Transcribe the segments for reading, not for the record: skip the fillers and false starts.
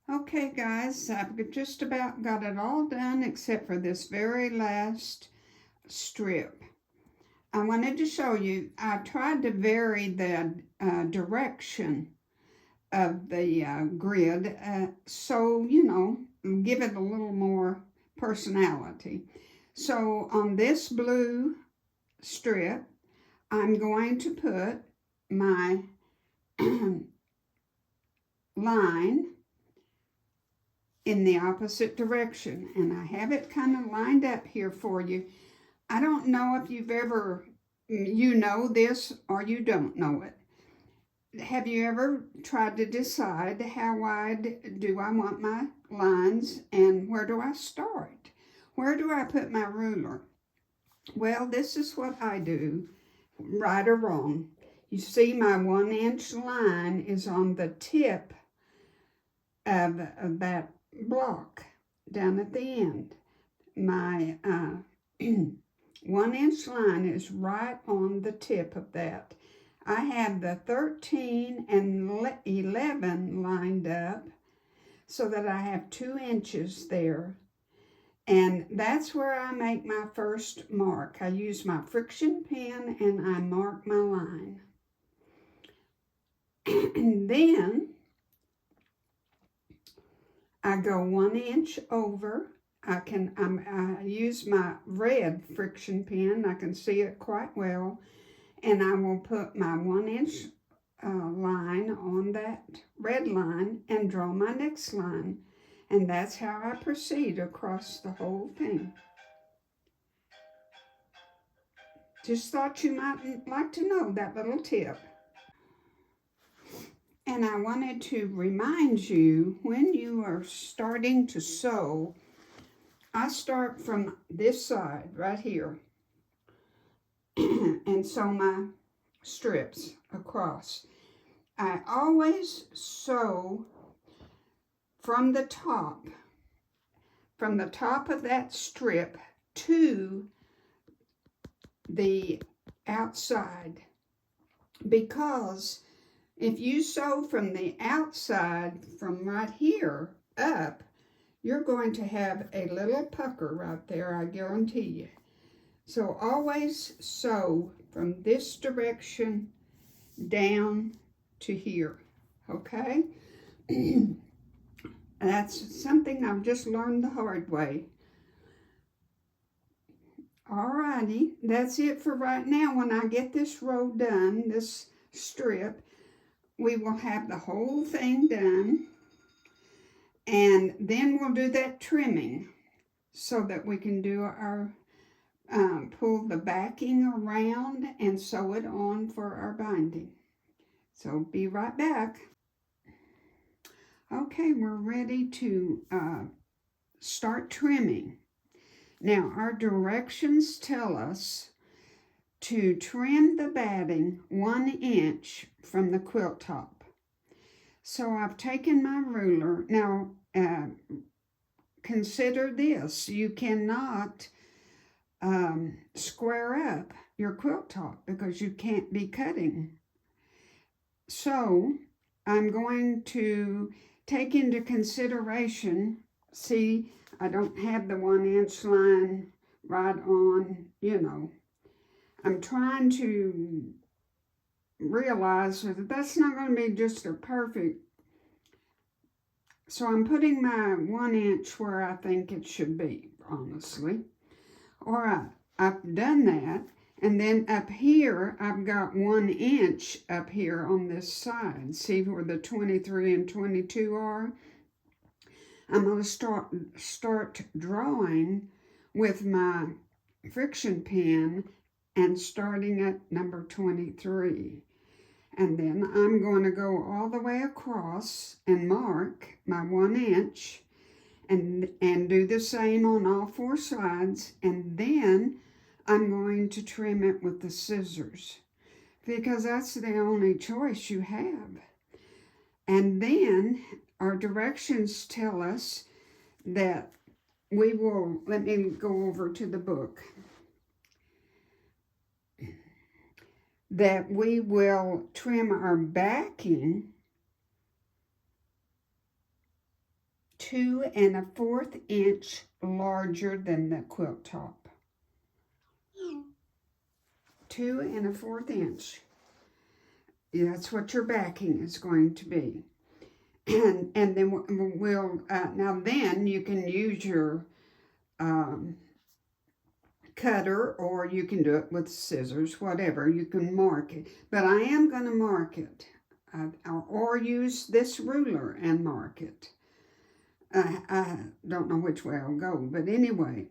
Okay guys, I've just about got it all done except for this very last strip. I wanted to show you, I tried to vary the direction of the grid, so, give it a little more personality. So on this blue strip, I'm going to put my line in the opposite direction, and I have it kind of lined up here for you. I don't know if you've ever, you know this or you don't know it. Have you ever tried to decide how wide do I want my lines and where do I start? Where do I put my ruler? Well, this is what I do, right or wrong. You see my 1-inch line is on the tip of that block down at the end. My 1-inch line is right on the tip of that. I have the 13 and 11 lined up so that I have 2 inches there. And that's where I make my first mark. I use my friction pen and I mark my line. And then I go 1 inch over. I use my red friction pen. I can see it quite well. And I will put my 1-inch line on that red line and draw my next line. And that's how I proceed across the whole thing. Just thought you might like to know that little tip. And I wanted to remind you, when you are starting to sew, I start from this side right here and sew my strips across. I always sew from the top of that strip to the outside, because if you sew from the outside, from right here up, you're going to have a little pucker right there, I guarantee you. So always sew from this direction down to here, okay? That's something I've just learned the hard way. Alrighty, that's it for right now. When I get this row done, this strip, we will have the whole thing done. And then we'll do that trimming so that we can do our, pull the backing around and sew it on for our binding. So be right back. Okay, we're ready to start trimming. Now, our directions tell us to trim the batting 1 inch from the quilt top. So I've taken my ruler. Now, consider this. You cannot square up your quilt top because you can't be cutting. So I'm going to take into consideration, see, I don't have the 1 inch line right on, I'm trying to realize that that's not going to be just a perfect. So I'm putting my 1 inch where I think it should be, honestly. All right, I've done that. And then up here, I've got 1 inch up here on this side. See where the 23 and 22 are? I'm going to start drawing with my friction pen and starting at number 23. And then I'm going to go all the way across and mark my 1 inch and do the same on all 4 sides. And then I'm going to trim it with the scissors because that's the only choice you have. And then our directions tell us that we will, let me go over to the book, that we will trim our backing 2 1/4 inch larger than the quilt top. 2 1/4 inch. That's what your backing is going to be. And then we'll, now then you can use your cutter, or you can do it with scissors, whatever. You can mark it. But I am going to mark it. Or use this ruler and mark it. I don't know which way I'll go, but anyway.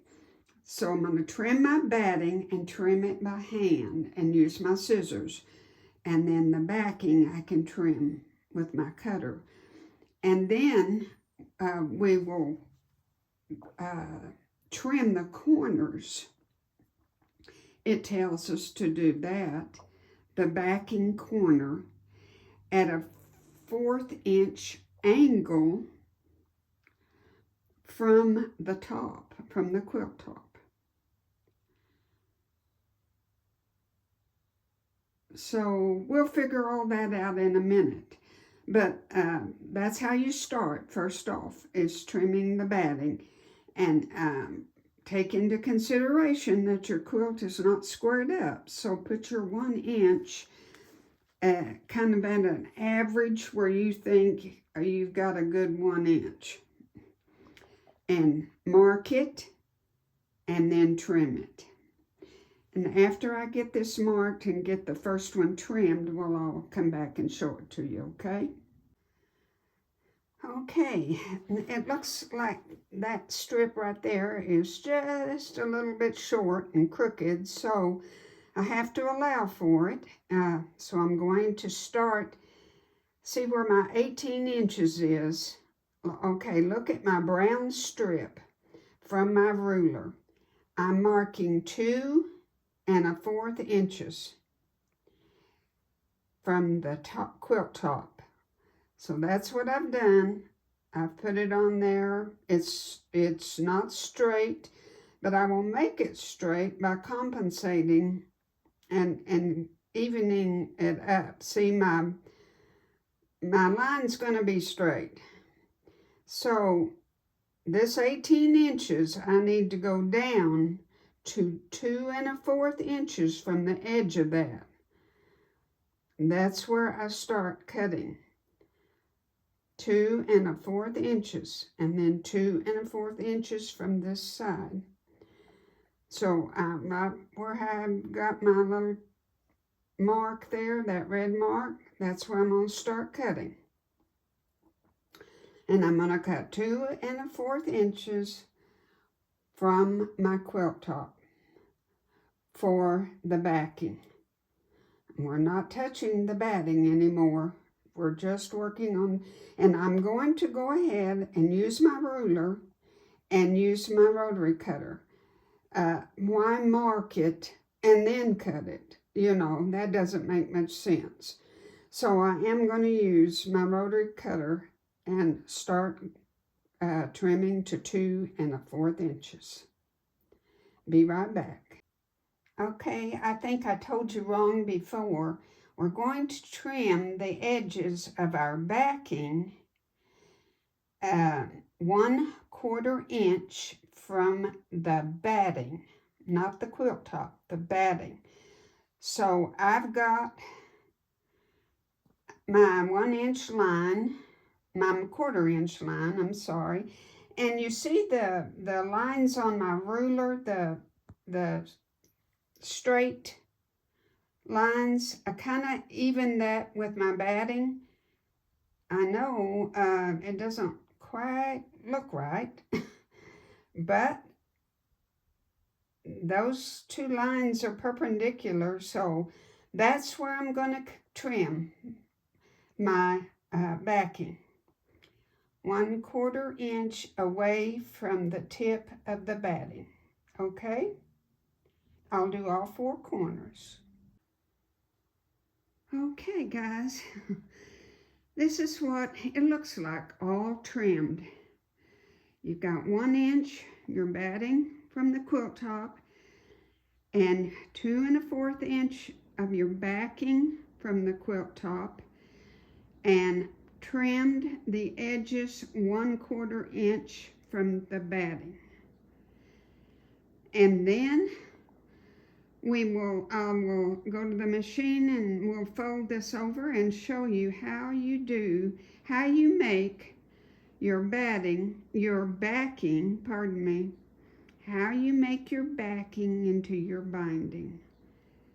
So I'm going to trim my batting and trim it by hand and use my scissors. And then the backing I can trim with my cutter. And then we will trim the corners. It tells us to do that, the backing corner, at a 1/4 inch angle from the top, from the quilt top. So we'll figure all that out in a minute. But that's how you start, first off, is trimming the batting. And take into consideration that your quilt is not squared up. So put your 1 inch kind of at an average where you think you've got a good 1 inch. And mark it and then trim it. And after I get this marked and get the first one trimmed, well, I'll come back and show it to you, okay? Okay, it looks like that strip right there is just a little bit short and crooked, so I have to allow for it. So I'm going to start, see where my 18 inches is. Okay, look at my brown strip from my ruler. I'm marking 2 1/4 inches from the top quilt top. So that's what I've done. I've put it on there. It's not straight, but I will make it straight by compensating and evening it up. See, my line's going to be straight. So this 18 inches, I need to go down to 2 1/4 inches from the edge of that. That's where I start cutting. 2 1/4 inches, and then 2 1/4 inches from this side. So where I've got my little mark there, that red mark, that's where I'm going to start cutting. And I'm going to cut 2 1/4 inches from my quilt top for the backing. We're not touching the batting anymore. We're just working on, and I'm going to go ahead and use my ruler and use my rotary cutter. Why mark it and then cut it? You know, that doesn't make much sense. So I am going to use my rotary cutter and start trimming to 2 1/4 inches. Be right back. Okay, I think I told you wrong before. We're going to trim the edges of our backing 1/4 inch from the batting, not the quilt top, the batting. So I've got my 1 inch line, my 1/4 inch line, I'm sorry. And you see the lines on my ruler, the straight lines. I kind of even that with my batting. I know it doesn't quite look right, but those two lines are perpendicular, so that's where I'm going to trim my backing. 1/4 inch away from the tip of the batting. Okay? I'll do all 4 corners. Okay, guys, this is what it looks like, all trimmed. You've got 1 inch, your batting from the quilt top, and 2 1/4 inch of your backing from the quilt top, and trimmed the edges 1/4 inch from the batting. And then I will go to the machine and we'll fold this over and show you how you make your backing, how you make your backing into your binding.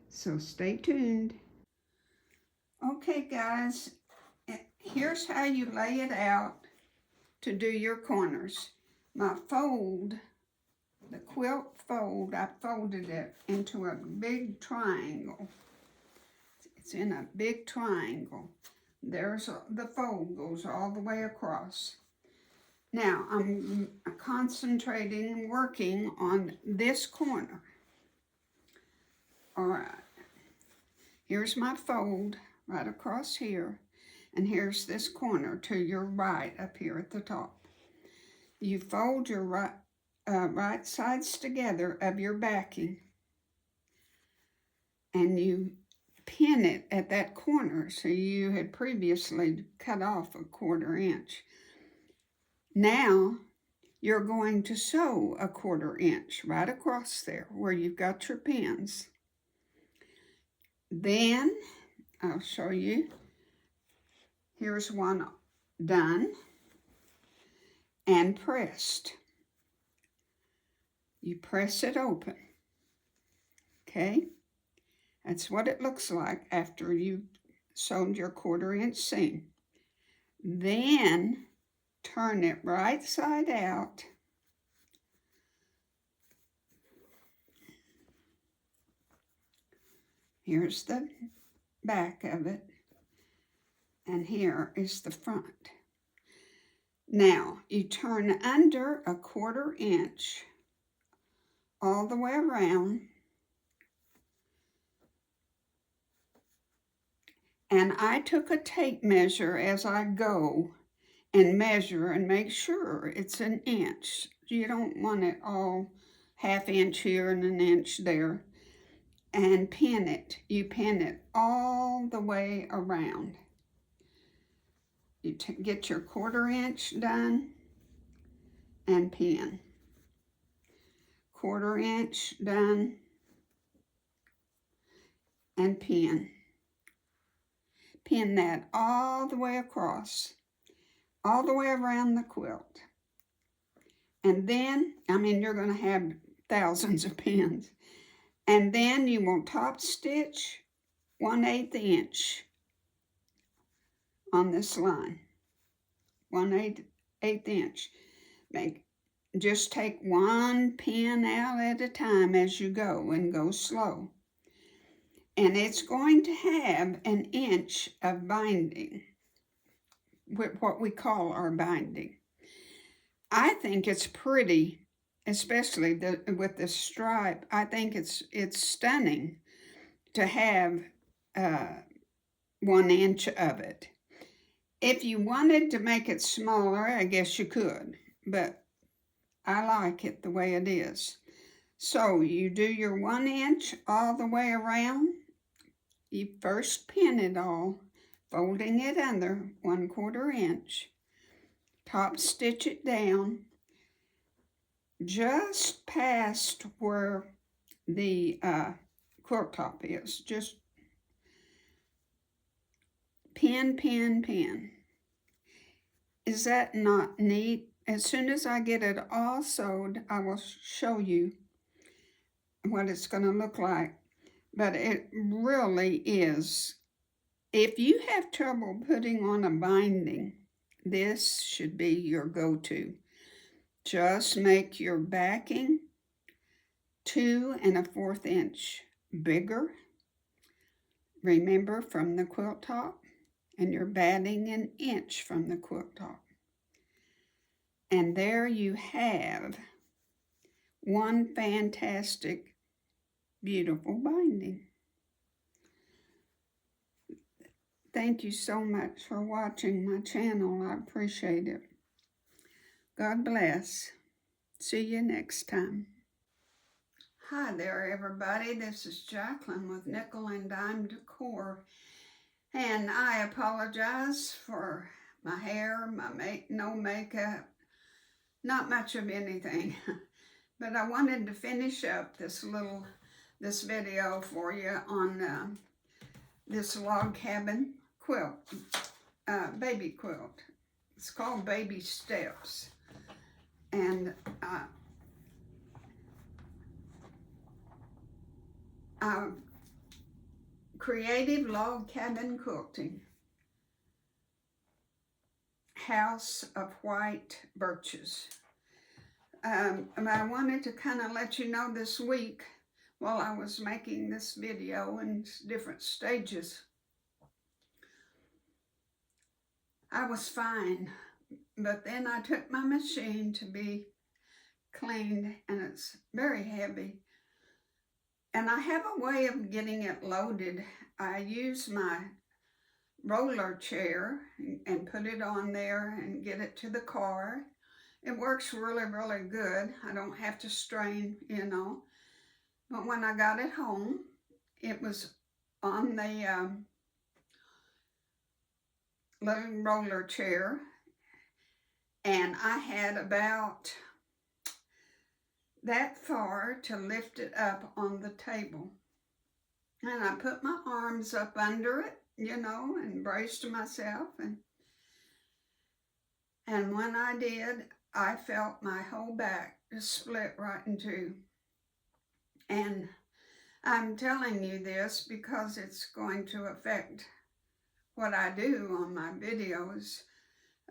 So stay tuned. Okay guys, here's how you lay it out to do your corners. My fold, the quilt fold, I folded it into a big triangle. It's in a big triangle. The fold goes all the way across. Now I'm concentrating, working on this corner. All right, here's my fold right across here, and here's this corner to your right up here at the top. You fold your right sides together of your backing, and you pin it at that corner so you had previously cut off 1/4 inch. Now you're going to sew 1/4 inch right across there where you've got your pins. Then I'll show you. Here's one done and pressed. You press it open. Okay? That's what it looks like after you've sewed your 1/4 inch seam. Then turn it right side out. Here's the back of it, and here is the front. Now, you turn under 1/4 inch all the way around, and I took a tape measure as I go and measure and make sure it's 1 inch. You don't want it all 1/2 inch here and 1 inch there. And pin it. You pin it all the way around. You get your 1/4 inch done and pin. 1/4 inch done and pin. Pin that all the way across, all the way around the quilt. And then, you're going to have thousands of pins. And then you will top stitch 1/8 inch on this line. 1/8 inch. Just take one pin out at a time as you go, and go slow. And it's going to have 1 inch of binding, what we call our binding. I think it's pretty, especially with the stripe. I think it's stunning to have 1 inch of it. If you wanted to make it smaller, I guess you could, but I like it the way it is. So you do your 1 inch all the way around. You first pin it all, folding it under 1/4 inch. Top stitch it down just past where the quilt top is. Just pin, pin, pin. Is that not neat? As soon as I get it all sewed, I will show you what it's going to look like. But it really is. If you have trouble putting on a binding, this should be your go-to. Just make your backing 2 1/4 inch bigger. Remember, from the quilt top, and your batting 1 inch from the quilt top. And there you have one fantastic, beautiful binding. Thank you so much for watching my channel. I appreciate it. God bless. See you next time. Hi there, everybody. This is Jacklyn with Nickel and Dime Decor. And I apologize for my hair, no makeup, not much of anything. But I wanted to finish up this video for you on this log cabin quilt, baby quilt. It's called Baby Steps. And Creative Log Cabin Quilting. House of White Birches. I wanted to kind of let you know this week while I was making this video in different stages. I was fine, but then I took my machine to be cleaned and it's very heavy. And I have a way of getting it loaded. I use my roller chair and put it on there and get it to the car. It works really, really good. I don't have to strain, you know. But when I got it home, it was on the little roller chair, and I had about that far to lift it up on the table. And I put my arms up under it, you know, and braced myself. And when I did, I felt my whole back just split right in two. And I'm telling you this because it's going to affect what I do on my videos.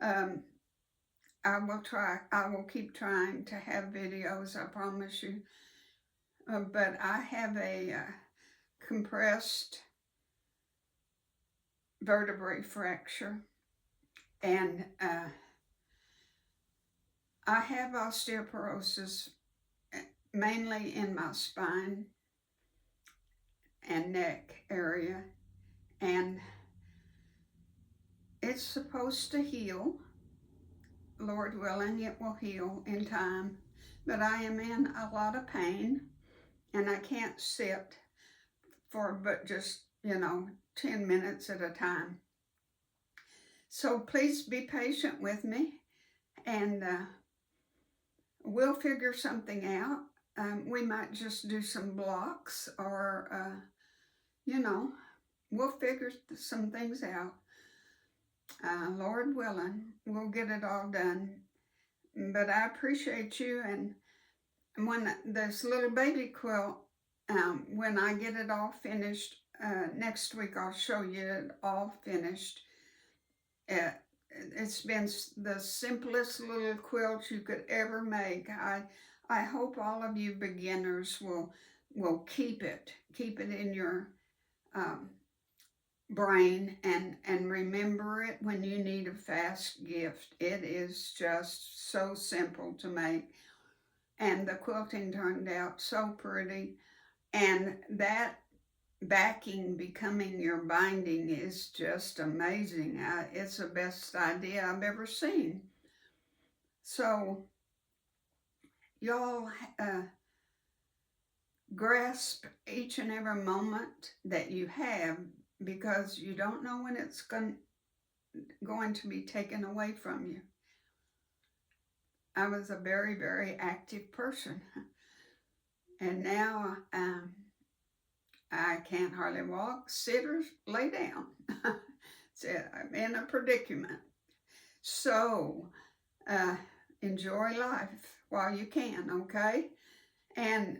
I will keep trying to have videos, I promise you. But I have a compressed vertebrae fracture, and I have osteoporosis mainly in my spine and neck area, and it's supposed to heal. Lord willing, it will heal in time, but I am in a lot of pain, and I can't sit for but just, you know, 10 minutes at a time. So please be patient with me, and we'll figure something out. We might just do some blocks, or, you know, we'll figure some things out. Lord willing, we'll get it all done. But I appreciate you, and when this little baby quilt, when I get it all finished, next week I'll show you it all finished. It's been the simplest little quilt you could ever make. I hope all of you beginners will keep it in your brain and remember it when you need a fast gift. It is just so simple to make, and the quilting turned out so pretty, and that backing becoming your binding is just amazing. It's the best idea I've ever seen. So y'all grasp each and every moment that you have, because you don't know when it's going to be taken away from you. I was a very, very active person, and now I can't hardly walk, sit, or lay down. So I'm in a predicament. So enjoy life while you can, okay? And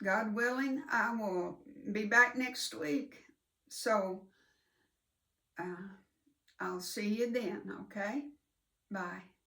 God willing, I will be back next week. So I'll see you then, okay? Bye.